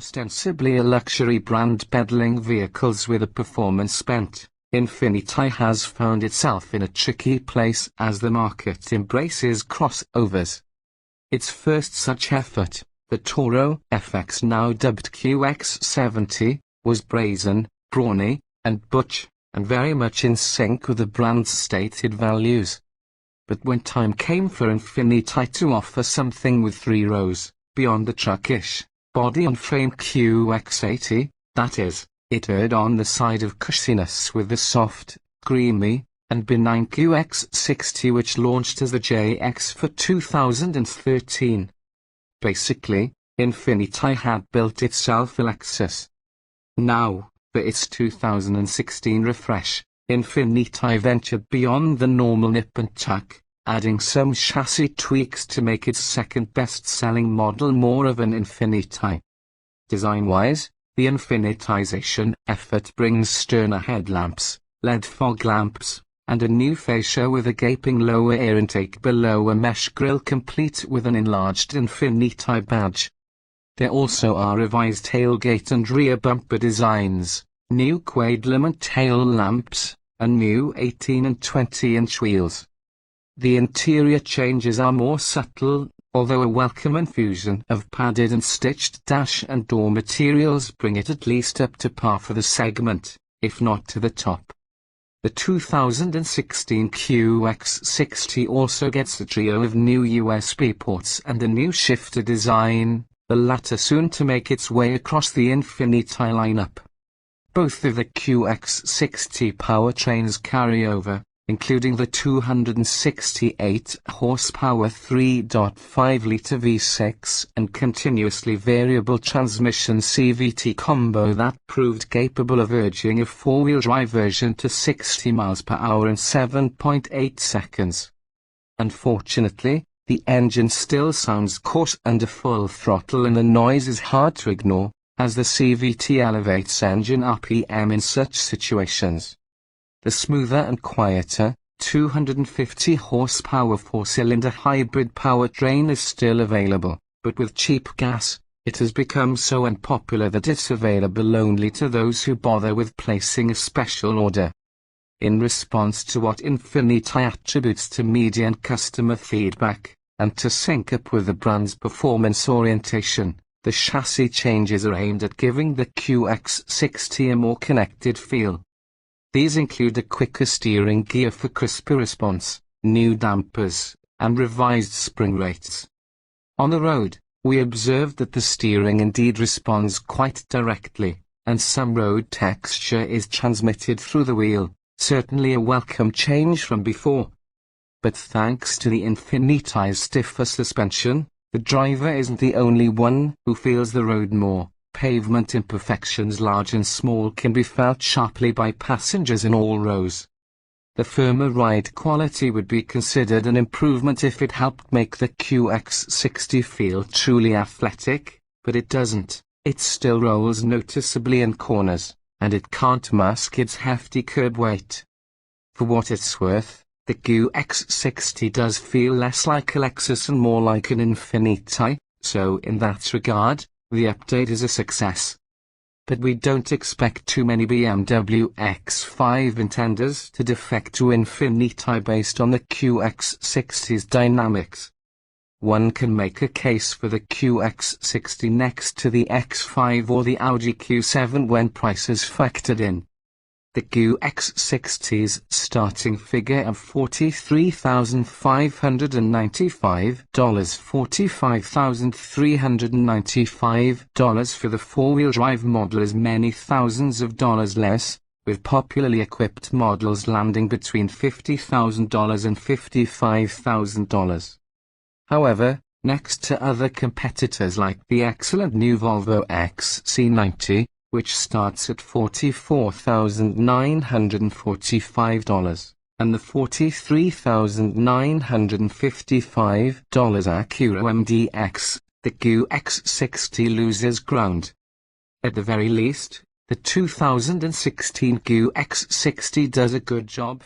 ostensibly a luxury brand peddling vehicles with a performance bent, Infiniti has found itself in a tricky place as the market embraces crossovers. Its first such effort, the Toro FX, now dubbed QX60, was brazen, brawny, and butch, and very much in sync with the brand's stated values. But when time came for Infiniti to offer something with 3 rows, beyond the truckish body on frame QX80, that is, it erred on the side of cushiness with the soft, creamy, and benign QX60, which launched as the JX for 2013. Basically, Infiniti had built itself a Lexus. Now, for its 2016 refresh, Infiniti ventured beyond the normal nip and tuck, adding some chassis tweaks to make its second best-selling model more of an Infiniti. Design-wise, the Infinitization effort brings sterner headlamps, LED fog lamps, and a new fascia with a gaping lower air intake below a mesh grille complete with an enlarged Infiniti badge. There also are revised tailgate and rear bumper designs, new quad limit tail lamps, and new 18 and 20-inch wheels. The interior changes are more subtle, although a welcome infusion of padded and stitched dash and door materials bring it at least up to par for the segment, if not to the top. The 2016 QX60 also gets a trio of new USB ports and a new shifter design, the latter soon to make its way across the Infiniti lineup. Both of the QX60 powertrains carry over, including the 268 horsepower 3.5-litre V6 and continuously variable transmission CVT combo that proved capable of urging a four-wheel drive version to 60 miles per hour in 7.8 seconds. Unfortunately, the engine still sounds coarse under full throttle, and the noise is hard to ignore, as the CVT elevates engine RPM in such situations. The smoother and quieter, 250 horsepower 4-cylinder hybrid powertrain is still available, but with cheap gas, it has become so unpopular that it's available only to those who bother with placing a special order. In response to what Infiniti attributes to media and customer feedback, and to sync up with the brand's performance orientation, the chassis changes are aimed at giving the QX60 a more connected feel. These include a quicker steering gear for crisper response, new dampers, and revised spring rates. On the road, we observed that the steering indeed responds quite directly, and some road texture is transmitted through the wheel, certainly a welcome change from before. But thanks to the Infiniti's stiffer suspension, the driver isn't the only one who feels the road more. Pavement imperfections large and small can be felt sharply by passengers in all rows. The firmer ride quality would be considered an improvement if it helped make the QX60 feel truly athletic, but it doesn't. It still rolls noticeably in corners, and it can't mask its hefty curb weight. For what it's worth, the QX60 does feel less like a Lexus and more like an Infiniti, so in that regard, the update is a success. But we don't expect too many BMW X5 intenders to defect to Infiniti based on the QX60's dynamics. One can make a case for the QX60 next to the X5 or the Audi Q7 when price is factored in. The QX60's starting figure of $43,595, $45,395 for the four-wheel drive model is many thousands of dollars less, with popularly equipped models landing between $50,000 and $55,000. However, next to other competitors like the excellent new Volvo XC90, which starts at $44,945, and the $43,955 Acura MDX, the QX60 loses ground. At the very least, the 2016 QX60 does a good job.